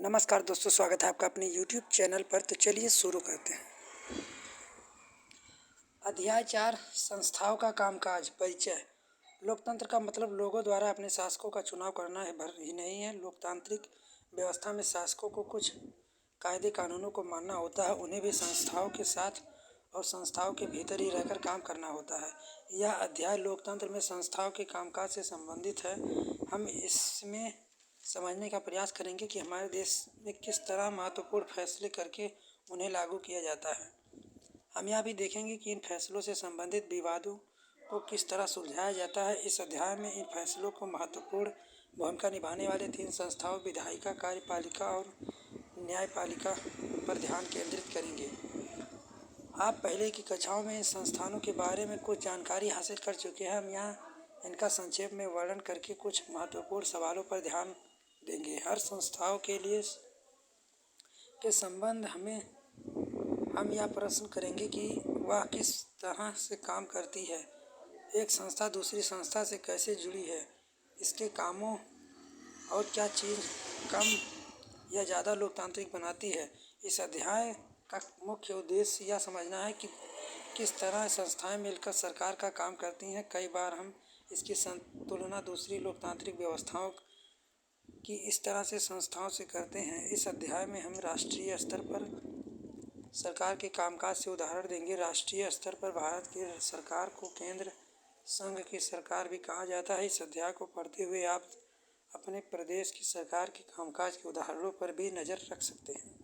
नमस्कार दोस्तों, स्वागत है आपका अपने YouTube चैनल पर। तो चलिए शुरू करते हैं। अध्याय 4, संस्थाओं का कामकाज। परिचय। लोकतंत्र का मतलब लोगों द्वारा अपने शासकों का चुनाव करना है भर ही नहीं है। लोकतांत्रिक व्यवस्था में शासकों को कुछ कायदे कानूनों को मानना होता है, उन्हें भी संस्थाओं के साथ और संस्थाओं के भीतर ही रहकर काम करना होता है। यह अध्याय लोकतंत्र में संस्थाओं के कामकाज से संबंधित है। हम इसमें समझने का प्रयास करेंगे कि हमारे देश में किस तरह महत्वपूर्ण फैसले करके उन्हें लागू किया जाता है। हम यह भी देखेंगे कि इन फैसलों से संबंधित विवादों को किस तरह सुलझाया जाता है। इस अध्याय में इन फैसलों को महत्वपूर्ण भूमिका निभाने वाले 3 संस्थाओं विधायिका, कार्यपालिका और न्यायपालिका पर ध्यान केंद्रित करेंगे। आप पहले की कक्षाओं में इन संस्थानों के बारे में कुछ जानकारी हासिल कर चुके हैं। हम यहाँ इनका संक्षेप में वर्णन करके कुछ महत्वपूर्ण सवालों पर ध्यान देंगे। हर संस्थाओं के संबंध हम यह प्रश्न करेंगे कि वह किस तरह से काम करती है, एक संस्था दूसरी संस्था से कैसे जुड़ी है, इसके कामों और क्या चीज़ कम या ज़्यादा लोकतांत्रिक बनाती है। इस अध्याय का मुख्य उद्देश्य यह समझना है कि किस तरह संस्थाएं मिलकर सरकार का काम करती हैं। कई बार हम इसकी तुलना दूसरी लोकतांत्रिक व्यवस्थाओं की इस तरह से संस्थाओं से करते हैं। इस अध्याय में हम राष्ट्रीय स्तर पर सरकार के कामकाज से उदाहरण देंगे। राष्ट्रीय स्तर पर भारत की सरकार को केंद्र संघ की सरकार भी कहा जाता है। इस अध्याय को पढ़ते हुए आप अपने प्रदेश की सरकार के कामकाज के उदाहरणों पर भी नज़र रख सकते हैं।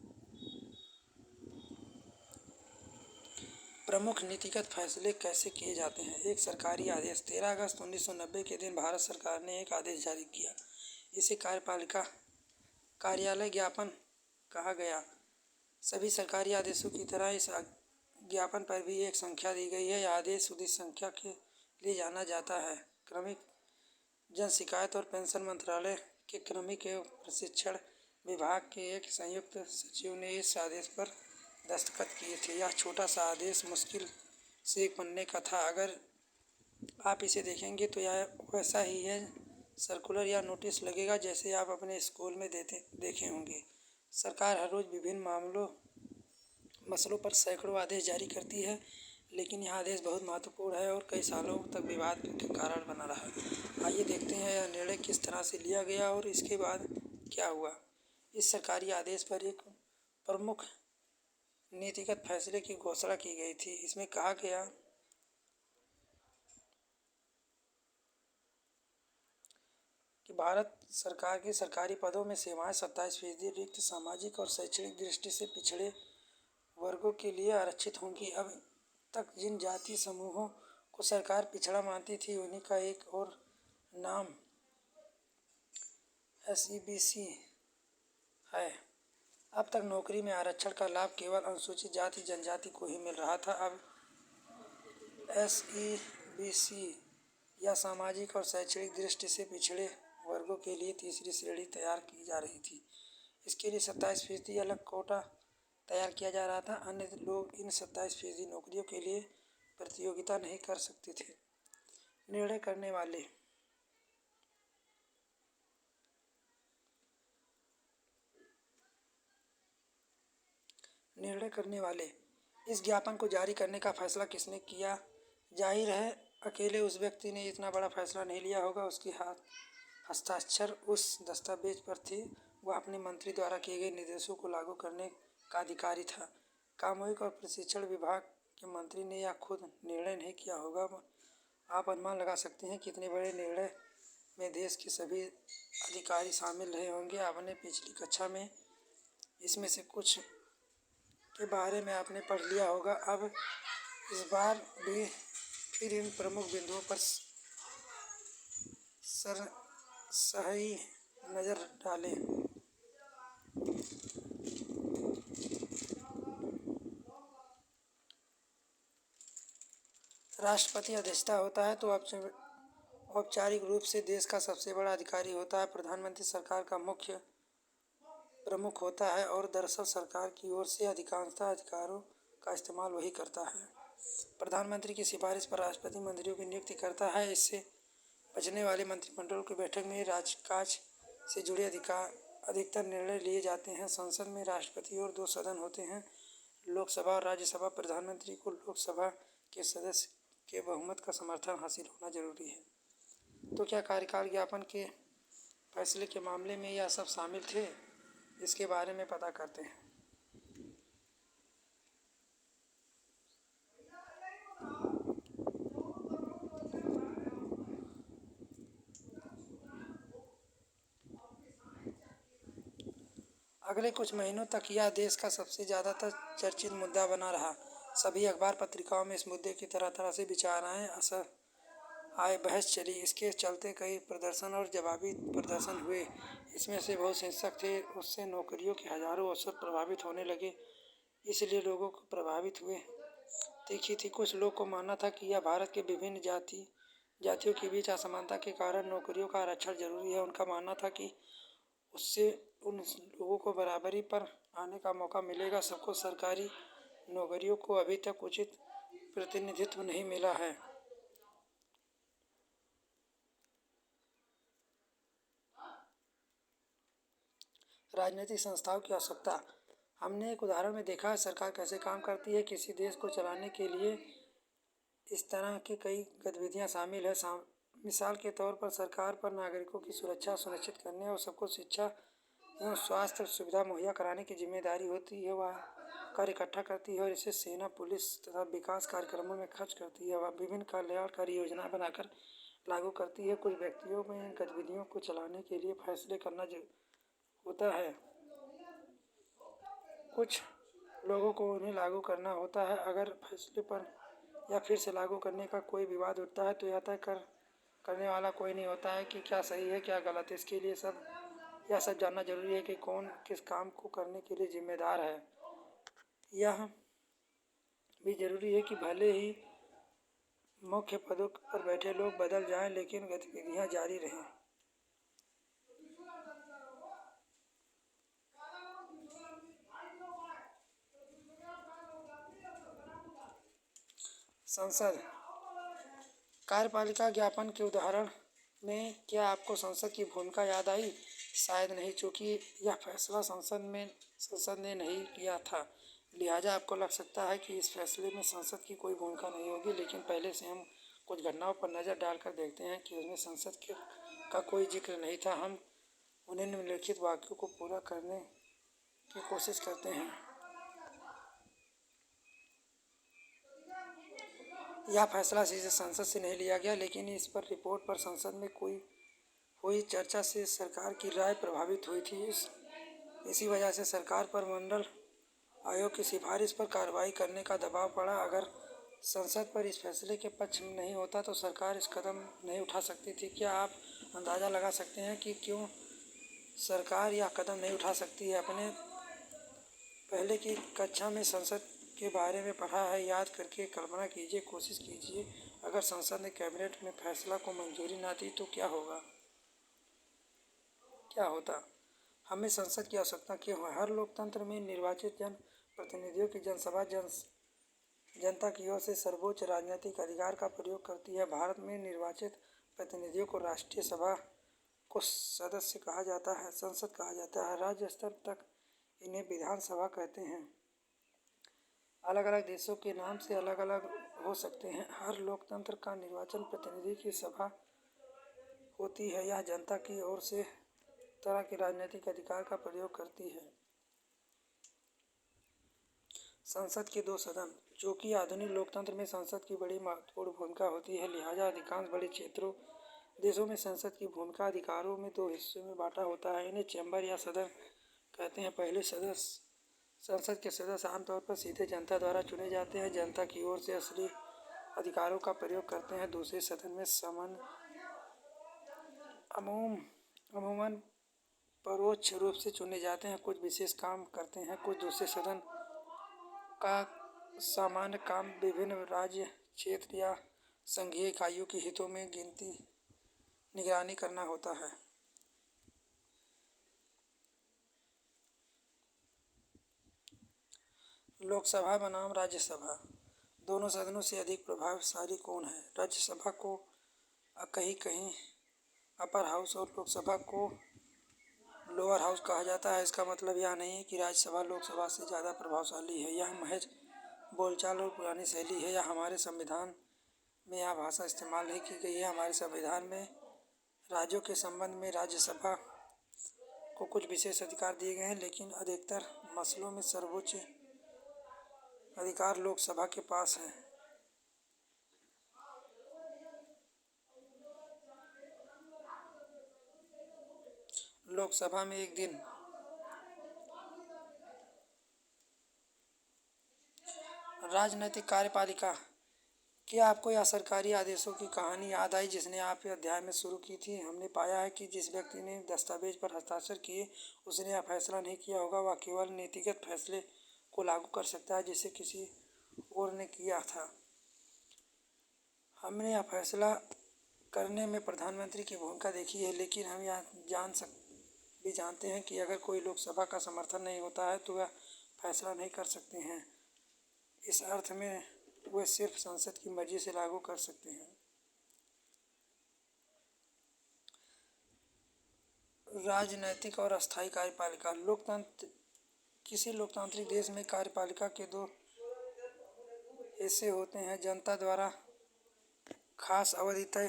प्रमुख नीतिगत फैसले कैसे किए जाते हैं। एक सरकारी आदेश। 13 अगस्त 1990 के दिन भारत सरकार ने एक आदेश जारी किया। इसे कार्यपालिका कार्यालय ज्ञापन कहा गया। सभी सरकारी आदेशों की तरह इस ज्ञापन पर भी एक संख्या दी गई है। यह आदेश उस संख्या के लिए जाना जाता है। क्रमिक जन शिकायत और पेंशन मंत्रालय के क्रमिक एवं प्रशिक्षण विभाग के एक संयुक्त सचिव ने इस आदेश पर दस्तखत किए थे। यह छोटा सा आदेश मुश्किल से एक पन्ने का था। अगर आप इसे देखेंगे तो यह वैसा ही है, सर्कुलर या नोटिस लगेगा जैसे आप अपने स्कूल में देखे होंगे। सरकार हर रोज़ विभिन्न मसलों पर सैकड़ों आदेश जारी करती है, लेकिन यह आदेश बहुत महत्वपूर्ण है और कई सालों तक विवाद के कारण बना रहा। आइए देखते हैं यह निर्णय किस तरह से लिया गया और इसके बाद क्या हुआ। इस सरकारी आदेश पर एक प्रमुख नीतिगत फैसले की घोषणा की गई थी। इसमें कहा गया कि भारत सरकार के सरकारी पदों में सेवाएं 27% रिक्त सामाजिक और शैक्षणिक दृष्टि से पिछड़े वर्गों के लिए आरक्षित होंगी। अब तक जिन जाति समूहों को सरकार पिछड़ा मानती थी, उन्हीं का एक और नाम SEBC है। अब तक नौकरी में आरक्षण का लाभ केवल अनुसूचित जाति जनजाति को ही मिल रहा था। अब SEBC या सामाजिक और शैक्षणिक दृष्टि से पिछड़े वर्गों के लिए तीसरी श्रेणी तैयार की जा रही थी। इसके लिए 27% अलग कोटा तैयार किया जा रहा था। अन्य लोग इन 27% नौकरियों के लिए प्रतियोगिता नहीं कर सकते थे। निर्णय करने वाले। इस ज्ञापन को जारी करने का फैसला किसने किया? जाहिर है अकेले उस व्यक्ति ने इतना बड़ा फैसला नहीं लिया होगा। उसके हस्ताक्षर उस दस्तावेज पर थे। वह अपने मंत्री द्वारा किए गए निर्देशों को लागू करने का अधिकारी था। सामूहिक और प्रशिक्षण विभाग के मंत्री ने यह खुद निर्णय नहीं किया होगा। आप अनुमान लगा सकते हैं कि इतने बड़े निर्णय में देश के सभी अधिकारी शामिल रहे होंगे। आपने पिछली कक्षा में इसमें से कुछ के बारे में आपने पढ़ लिया होगा। अब इस बार भी फिर इन प्रमुख बिंदुओं पर सही नज़र डालें। राष्ट्रपति अध्यक्षता होता है तो औपचारिक रूप से देश का सबसे बड़ा अधिकारी होता है। प्रधानमंत्री सरकार का मुख्य प्रमुख होता है और दरअसल सरकार की ओर से अधिकांशतः अधिकारों का इस्तेमाल वही करता है। प्रधानमंत्री की सिफारिश पर राष्ट्रपति मंत्रियों की नियुक्ति करता है। इससे बचने वाले मंत्रिमंडल की बैठक में राजकाज से जुड़े अधिकतर निर्णय लिए जाते हैं। संसद में राष्ट्रपति और 2 सदन होते हैं, लोकसभा और राज्यसभा। प्रधानमंत्री को लोकसभा के सदस्य के बहुमत का समर्थन हासिल होना जरूरी है। तो क्या कार्यकाल ज्ञापन के फैसले के मामले में यह सब शामिल थे? इसके बारे में पता करते हैं। अगले कुछ महीनों तक यह देश का सबसे ज़्यादातर चर्चित मुद्दा बना रहा। सभी अखबार पत्रिकाओं में इस मुद्दे की तरह तरह से विचाराएं असर आए, बहस चली। इसके चलते कई प्रदर्शन और जवाबी प्रदर्शन हुए। इसमें से बहुत हिंसक थे। उससे नौकरियों के हजारों अवसर प्रभावित होने लगे, इसलिए लोगों को प्रभावित हुए तीखी थी। कुछ लोग को मानना था कि यह भारत के विभिन्न जातियों के बीच असमानता के कारण नौकरियों का आरक्षण जरूरी है। उनका मानना था कि उससे उन लोगों को बराबरी पर आने का मौका मिलेगा। सबको सरकारी नौकरियों को अभी तक उचित प्रतिनिधित्व नहीं मिला है। राजनीतिक संस्थाओं की आवश्यकता। हमने एक उदाहरण में देखा है सरकार कैसे काम करती है। किसी देश को चलाने के लिए इस तरह की कई गतिविधियां शामिल है। मिसाल के तौर पर सरकार पर नागरिकों की सुरक्षा सुनिश्चित करने और सबको शिक्षा एवं स्वास्थ्य सुविधा मुहैया कराने की जिम्मेदारी होती है। वह कर इकट्ठा करती है और इसे सेना, पुलिस तथा विकास कार्यक्रमों में खर्च करती है। वह विभिन्न कल्याणकारी योजनाएं बनाकर लागू करती है। कुछ व्यक्तियों में इन गतिविधियों को चलाने के लिए फैसले करना होता है, कुछ लोगों को उन्हें लागू करना होता है। अगर फैसले पर या फिर से लागू करने का कोई विवाद उठता है तो यह तय करने वाला कोई नहीं होता है कि क्या सही है क्या गलत। इसके लिए यह सब जानना जरूरी है कि कौन किस काम को करने के लिए जिम्मेदार है। यह भी जरूरी है कि भले ही मुख्य पदों पर बैठे लोग बदल जाएं, लेकिन गतिविधियां जारी रहें। संसद कार्यपालिका ज्ञापन के उदाहरण में क्या आपको संसद की भूमिका याद आई? शायद नहीं, चूंकि यह फैसला संसद ने नहीं किया था, लिहाजा आपको लग सकता है कि इस फैसले में संसद की कोई भूमिका नहीं होगी। लेकिन पहले से हम कुछ घटनाओं पर नज़र डालकर देखते हैं कि उसमें संसद का कोई जिक्र नहीं था। हम उन्हें निम्नलिखित वाक्यों को पूरा करने की कोशिश करते हैं। यह फैसला सीधे संसद से नहीं लिया गया, लेकिन इस पर रिपोर्ट पर संसद में हुई चर्चा से सरकार की राय प्रभावित हुई थी। इसी वजह से सरकार पर मंडल आयोग की सिफारिश पर कार्रवाई करने का दबाव पड़ा। अगर संसद पर इस फैसले के पक्ष में नहीं होता तो सरकार इस कदम नहीं उठा सकती थी। क्या आप अंदाज़ा लगा सकते हैं कि क्यों सरकार यह कदम नहीं उठा सकती है? अपने पहले की कक्षा में संसद के बारे में पढ़ा है, याद करके कल्पना कीजिए, कोशिश कीजिए। अगर संसद ने कैबिनेट में फैसला को मंजूरी ना दी तो क्या होता? हमें संसद की आवश्यकता क्यों है? हर लोकतंत्र में निर्वाचित जनप्रतिनिधियों की जनसभा जनता की ओर से सर्वोच्च राजनीतिक अधिकार का प्रयोग करती है। भारत में निर्वाचित प्रतिनिधियों को राष्ट्रीय सभा को सदस्य कहा जाता है, संसद कहा जाता है। राज्य स्तर तक इन्हें विधानसभा कहते हैं। अलग अलग देशों के नाम से अलग अलग हो सकते हैं। हर लोकतंत्र का निर्वाचन प्रतिनिधि की सभा होती है। यह जनता की ओर से तरह के राजनीतिक अधिकार का प्रयोग करती है। संसद के 2 सदन। चूंकि आधुनिक लोकतंत्र में संसद की बड़ी महत्वपूर्ण भूमिका होती है, लिहाजा अधिकांश बड़े देशों में संसद की भूमिका अधिकारों में 2 हिस्सों में बांटा होता है। इन्हें चैम्बर या सदन कहते हैं। पहले संसद के सदस्य आमतौर पर सीधे जनता द्वारा चुने जाते हैं, जनता की ओर से असली अधिकारों का प्रयोग करते हैं। दूसरे सदन में अमूमन परोक्ष रूप से चुने जाते हैं, कुछ विशेष काम करते हैं। कुछ दूसरे सदन का सामान्य काम विभिन्न राज्य, क्षेत्र या संघीय इकाइयों के हितों में निगरानी करना होता है। लोकसभा बनाम राज्यसभा। दोनों सदनों से अधिक प्रभावशाली कौन है? राज्यसभा को कहीं अपर हाउस और लोकसभा को लोअर हाउस कहा जाता है। इसका मतलब यह नहीं है कि राज्यसभा लोकसभा से ज़्यादा प्रभावशाली है। यह महज बोलचाल और पुरानी शैली है। यह हमारे संविधान में यह भाषा इस्तेमाल नहीं की गई है। हमारे संविधान में राज्यों के संबंध में राज्यसभा को कुछ विशेष अधिकार दिए गए हैं, लेकिन अधिकतर मसलों में सर्वोच्च अधिकार लोकसभा के पास है। लोकसभा में एक दिन राजनैतिक कार्यपालिका। क्या आपको यह सरकारी आदेशों की कहानी याद आई जिसने आप अध्याय में शुरू की थी? हमने पाया है कि जिस व्यक्ति ने दस्तावेज पर हस्ताक्षर किए उसने यह फैसला नहीं किया होगा। वह केवल नीतिगत फैसले को लागू कर सकता है जिसे किसी और ने किया था। हमने यह फैसला करने में प्रधानमंत्री की भूमिका देखी है, लेकिन हम यह भी जानते हैं कि अगर कोई लोकसभा का समर्थन नहीं होता है तो वह फैसला नहीं कर सकते हैं। इस अर्थ में वे सिर्फ संसद की मर्जी से लागू कर सकते हैं। राजनैतिक और अस्थायी कार्यपालिका। किसी लोकतांत्रिक देश में कार्यपालिका के दो हिस्से होते हैं। जनता द्वारा खास अवधि तय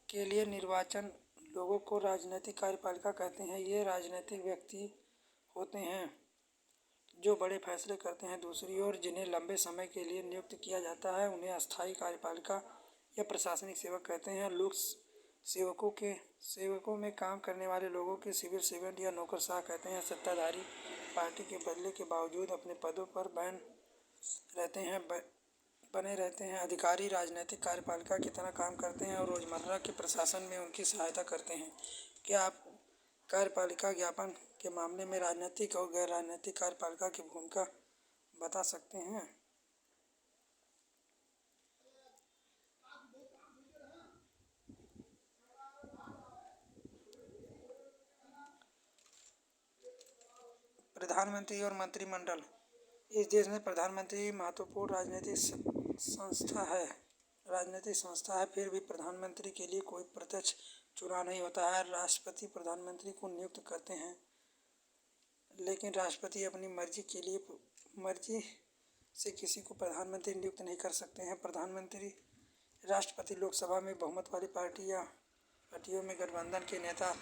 के लिए निर्वाचन लोगों को राजनीतिक कार्यपालिका कहते हैं। ये राजनीतिक व्यक्ति होते हैं जो बड़े फैसले करते हैं। दूसरी ओर जिन्हें लंबे समय के लिए नियुक्त किया जाता है उन्हें अस्थायी कार्यपालिका या प्रशासनिक सेवक कहते हैं। लोक सेवकों में काम करने वाले लोगों के सिविल सर्वेंट या नौकरशाह कहते हैं। सत्ताधारी पार्टी के बदले के बावजूद अपने पदों पर बने रहते हैं। अधिकारी राजनीतिक कार्यपालिका की तरह काम करते हैं और रोजमर्रा के प्रशासन में उनकी सहायता करते हैं। क्या आप कार्यपालिका ज्ञापन के मामले में राजनीतिक और गैर राजनीतिक कार्यपालिका की भूमिका बता सकते हैं? प्रधानमंत्री और मंत्रिमंडल। इस देश में प्रधानमंत्री महत्वपूर्ण राजनीतिक संस्था है। फिर भी प्रधानमंत्री के लिए कोई प्रत्यक्ष चुनाव नहीं होता है। राष्ट्रपति प्रधानमंत्री को नियुक्त करते हैं, लेकिन राष्ट्रपति अपनी मर्जी से किसी को प्रधानमंत्री नियुक्त नहीं कर सकते हैं। राष्ट्रपति लोकसभा में बहुमत वाली पार्टियों में गठबंधन के नेता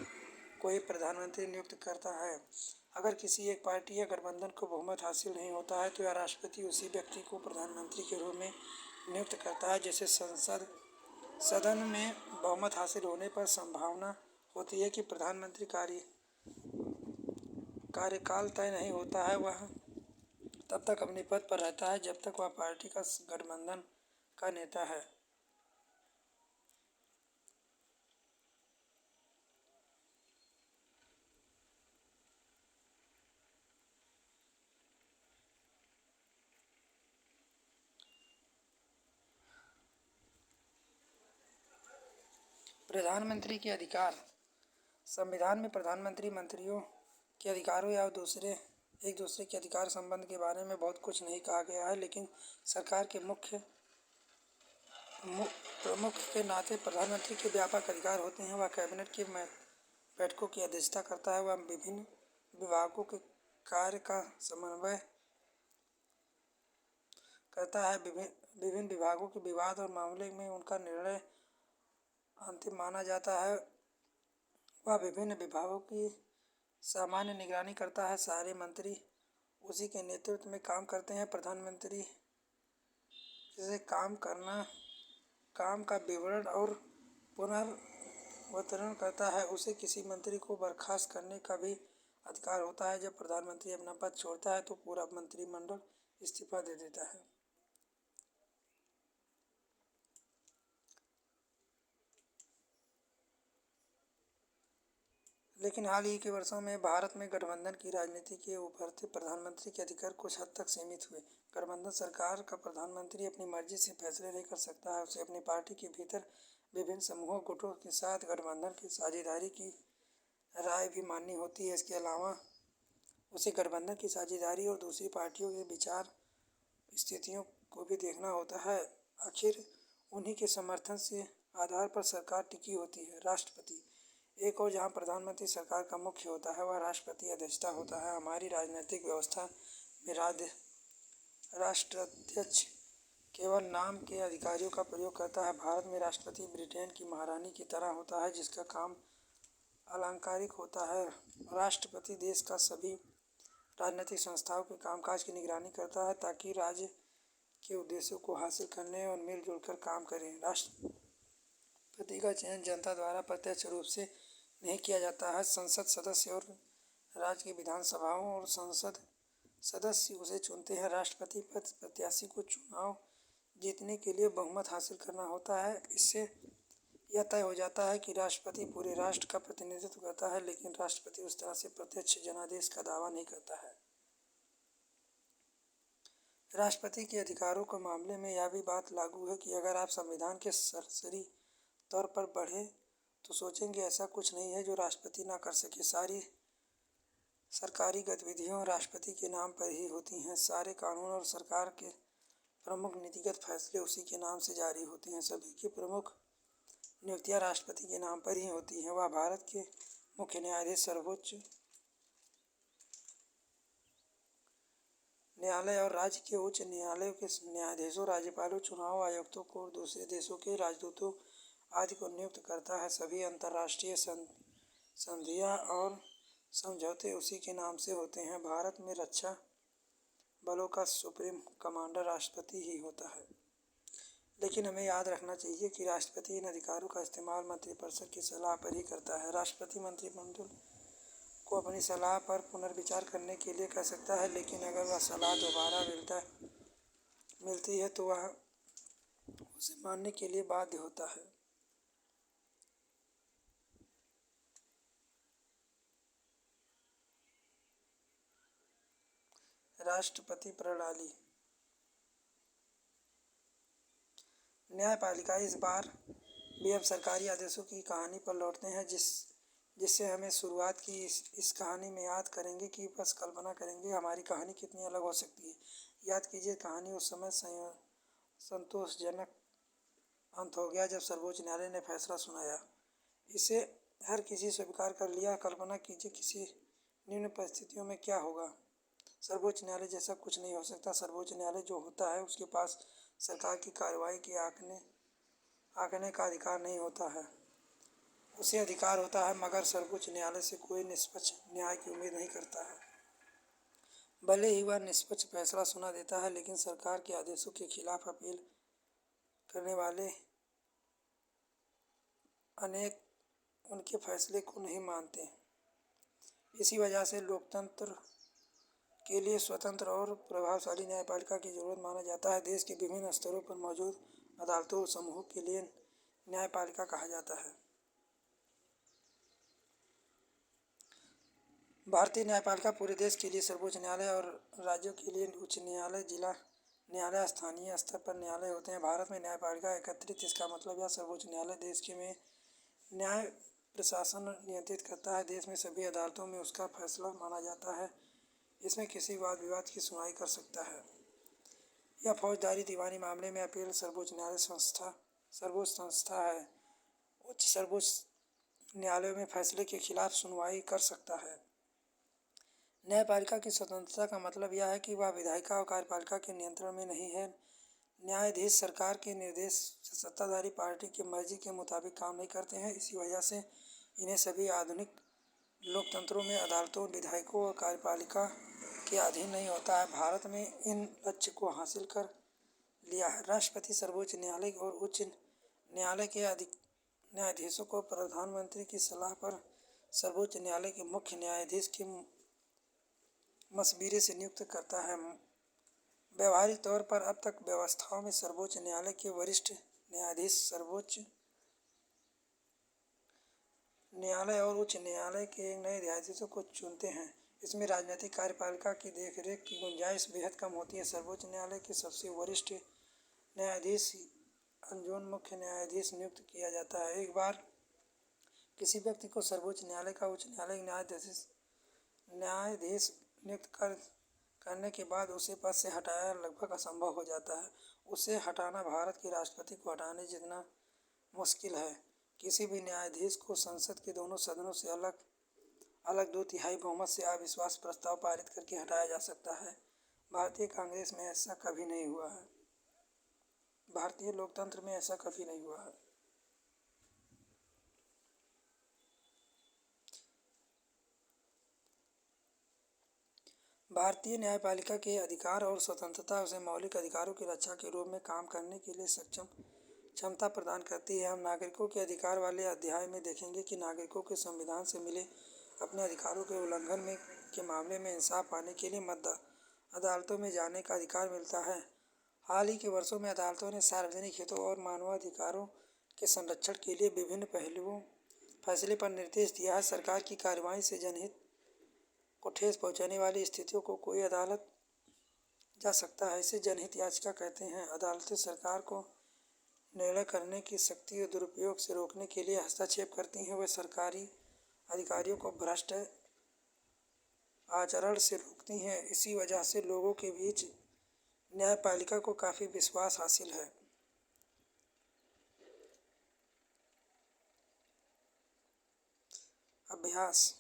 को ही प्रधानमंत्री नियुक्त करता है। अगर किसी एक पार्टी या गठबंधन को बहुमत हासिल नहीं होता है तो यह राष्ट्रपति उसी व्यक्ति को प्रधानमंत्री के रूप में नियुक्त करता है। जैसे सदन में बहुमत हासिल होने पर संभावना होती है कि प्रधानमंत्री कार्यकाल तय नहीं होता है, वह तब तक अपने पद पर रहता है जब तक वह पार्टी का गठबंधन का नेता है। प्रधानमंत्री के अधिकार। संविधान में प्रधानमंत्री मंत्रियों के अधिकारों या एक दूसरे के अधिकार संबंध के बारे में बहुत कुछ नहीं कहा गया है, लेकिन सरकार के प्रमुख के नाते प्रधानमंत्री के व्यापक अधिकार होते हैं। वह कैबिनेट की बैठकों की अध्यक्षता करता है। वह विभिन्न विभागों के कार्य का समन्वय करता है। विभिन्न विभागों के विवाद और मामले में उनका निर्णय अंतिम माना जाता है। वह विभिन्न विभागों की सामान्य निगरानी करता है। सारे मंत्री उसी के नेतृत्व में काम करते हैं। प्रधानमंत्री से काम का विवरण और पुनर्वितरण करता है। उसे किसी मंत्री को बर्खास्त करने का भी अधिकार होता है। जब प्रधानमंत्री अपना पद छोड़ता है तो पूरा मंत्रिमंडल इस्तीफा दे देता है। लेकिन हाल ही के वर्षों में भारत में गठबंधन की राजनीति के उभरते प्रधानमंत्री के अधिकार कुछ हद तक सीमित हुए। गठबंधन सरकार का प्रधानमंत्री अपनी मर्जी से फैसले नहीं कर सकता है। उसे अपनी पार्टी के भीतर विभिन्न समूहों गुटों के साथ गठबंधन की साझेदारी की राय भी माननी होती है। इसके अलावा उसे गठबंधन की साझेदारी और दूसरी पार्टियों के विचार स्थितियों को भी देखना होता है। आखिर उन्हीं के समर्थन से आधार पर सरकार टिकी होती है। राष्ट्रपति। एक और जहाँ प्रधानमंत्री सरकार का मुख्य होता है वह राष्ट्रपति अध्यक्षता होता है। हमारी राजनीतिक व्यवस्था में राष्ट्राध्यक्ष केवल नाम के अधिकारियों का प्रयोग करता है। भारत में राष्ट्रपति ब्रिटेन की महारानी की तरह होता है जिसका काम अलंकारिक होता है। राष्ट्रपति देश का सभी राजनीतिक संस्थाओं के कामकाज की निगरानी करता है ताकि राज्य के उद्देश्यों को हासिल करने और मिलजुल कर काम करें। राष्ट्रपति का चयन जनता द्वारा प्रत्यक्ष रूप से नहीं किया जाता है। संसद सदस्य और राज्य की विधानसभाओं और संसद सदस्य उसे चुनते हैं। राष्ट्रपति पद प्रत्याशी को चुनाव जीतने के लिए बहुमत हासिल करना होता है। इससे यह तय हो जाता है कि राष्ट्रपति पूरे राष्ट्र का प्रतिनिधित्व करता है, लेकिन राष्ट्रपति उस तरह से प्रत्यक्ष जनादेश का दावा नहीं करता है। राष्ट्रपति के अधिकारों के मामले में यह भी बात लागू है कि अगर आप संविधान के सरसरी तौर पर बढ़े तो सोचेंगे ऐसा कुछ नहीं है जो राष्ट्रपति ना कर सके। सारी सरकारी गतिविधियां राष्ट्रपति के नाम पर ही होती हैं। सारे कानून और सरकार के प्रमुख नीतिगत फैसले उसी के नाम से जारी होते हैं। सभी की प्रमुख नियुक्तियां राष्ट्रपति के नाम पर ही होती हैं। वह भारत के मुख्य न्यायाधीश, सर्वोच्च न्यायालय और राज्य के उच्च न्यायालयों के न्यायाधीशों, राज्यपालों, चुनाव आयुक्तों को और दूसरे देशों के राजदूतों आदि को नियुक्त करता है। सभी अंतर्राष्ट्रीय संधियां और समझौते उसी के नाम से होते हैं। भारत में रक्षा बलों का सुप्रीम कमांडर राष्ट्रपति ही होता है। लेकिन हमें याद रखना चाहिए कि राष्ट्रपति इन अधिकारों का इस्तेमाल मंत्रिपरिषद की सलाह पर ही करता है। राष्ट्रपति मंत्रिमंडल को अपनी सलाह पर पुनर्विचार करने के लिए कह सकता है, लेकिन अगर वह सलाह दोबारा मिलती है तो वह उसे मानने के लिए बाध्य होता है। राष्ट्रपति प्रणाली। न्यायपालिका इस बार भी अब सरकारी आदेशों की कहानी पर लौटते हैं, जिससे हमें शुरुआत की इस कहानी में याद करेंगे कि बस कल्पना करेंगे हमारी कहानी कितनी अलग हो सकती है। याद कीजिए, कहानी उस समय संतोषजनक अंत हो गया जब सर्वोच्च न्यायालय ने फैसला सुनाया। इसे हर किसी स्वीकार कर लिया। कल्पना कीजिए किसी निम्न परिस्थितियों में क्या होगा। सर्वोच्च न्यायालय जैसा कुछ नहीं हो सकता। सर्वोच्च न्यायालय जो होता है उसके पास सरकार की कार्रवाई के आंकने का अधिकार नहीं होता है। उसे अधिकार होता है मगर सर्वोच्च न्यायालय से कोई निष्पक्ष न्याय की उम्मीद नहीं करता है। भले ही वह निष्पक्ष फैसला सुना देता है, लेकिन सरकार के आदेशों के खिलाफ अपील करने वाले अनेक उनके फैसले को नहीं मानते। इसी वजह से लोकतंत्र के लिए स्वतंत्र और प्रभावशाली न्यायपालिका की जरूरत माना जाता है। देश के विभिन्न स्तरों पर मौजूद अदालतों और समूहों के लिए न्यायपालिका कहा जाता है। भारतीय न्यायपालिका पूरे देश के लिए सर्वोच्च न्यायालय और राज्यों के लिए उच्च न्यायालय, जिला न्यायालय, स्थानीय स्तर पर न्यायालय होते हैं। भारत में न्यायपालिका एकत्रित, इसका मतलब यह सर्वोच्च न्यायालय देश के में न्याय प्रशासन नियंत्रित करता है। देश में सभी अदालतों में उसका फैसला माना जाता है। इसमें किसी वाद विवाद की सुनवाई कर सकता है। यह फौजदारी दीवानी मामले में अपील सर्वोच्च न्यायालय सर्वोच्च संस्था है। सर्वोच्च न्यायालयों में फैसले के खिलाफ सुनवाई कर सकता है। न्यायपालिका की स्वतंत्रता का मतलब यह है कि वह विधायिका और कार्यपालिका के नियंत्रण में नहीं है। न्यायाधीश सरकार के निर्देश से सत्ताधारी पार्टी की मर्जी के मुताबिक काम नहीं करते हैं। इसी वजह से इन्हें सभी आधुनिक लोकतंत्रों में अदालतों, विधायकों और कार्यपालिका के अधीन नहीं होता है। भारत में इन लक्ष्य को हासिल कर लिया है। राष्ट्रपति सर्वोच्च न्यायालय और उच्च न्यायालय के न्यायाधीशों को प्रधानमंत्री की सलाह पर सर्वोच्च न्यायालय के मुख्य न्यायाधीश के मशविरे से नियुक्त करता है। व्यवहारिक तौर पर अब तक व्यवस्थाओं में सर्वोच्च न्यायालय के वरिष्ठ न्यायाधीश सर्वोच्च न्यायालय और उच्च न्यायालय के नए न्यायाधीशों को चुनते हैं। इसमें राजनीतिक कार्यपालिका की देखरेख की गुंजाइश बेहद कम होती है। सर्वोच्च न्यायालय के सबसे वरिष्ठ न्यायाधीश अंजुमन मुख्य न्यायाधीश नियुक्त किया जाता है। एक बार किसी व्यक्ति को सर्वोच्च न्यायालय का उच्च न्यायालय न्यायाधीश नियुक्त करने के बाद उसे पद से हटाया लगभग असंभव हो जाता है। उसे हटाना भारत के राष्ट्रपति को हटाने जितना मुश्किल है, किसी भी न्यायाधीश को संसद के दोनों सदनों से अलग अलग 2/3 बहुमत से अविश्वास प्रस्ताव पारित करके हटाया जा सकता है। भारतीय कांग्रेस में ऐसा कभी नहीं हुआ है। भारतीय लोकतंत्र में ऐसा कभी नहीं हुआ है। भारतीय न्यायपालिका के अधिकार और स्वतंत्रता उसे मौलिक अधिकारों की रक्षा के रूप में काम करने के लिए क्षमता प्रदान करती है। हम नागरिकों के अधिकार वाले अध्याय में देखेंगे कि नागरिकों के संविधान से मिले अपने अधिकारों के उल्लंघन के मामले में इंसाफ पाने के लिए मध्य अदालतों में जाने का अधिकार मिलता है। हाल ही के वर्षों में अदालतों ने सार्वजनिक हितों और मानवाधिकारों के संरक्षण के लिए विभिन्न फैसले पर निर्देश दिया है। सरकार की कार्रवाई से जनहित को ठेस पहुंचाने वाली स्थितियों को कोई अदालत जा सकता है। इसे जनहित याचिका कहते हैं। अदालतें सरकार को निर्णय करने की शक्ति और दुरुपयोग से रोकने के लिए हस्तक्षेप करती हैं। वे सरकारी अधिकारियों को भ्रष्ट आचरण से रोकती हैं। इसी वजह से लोगों के बीच न्यायपालिका को काफ़ी विश्वास हासिल है। अभ्यास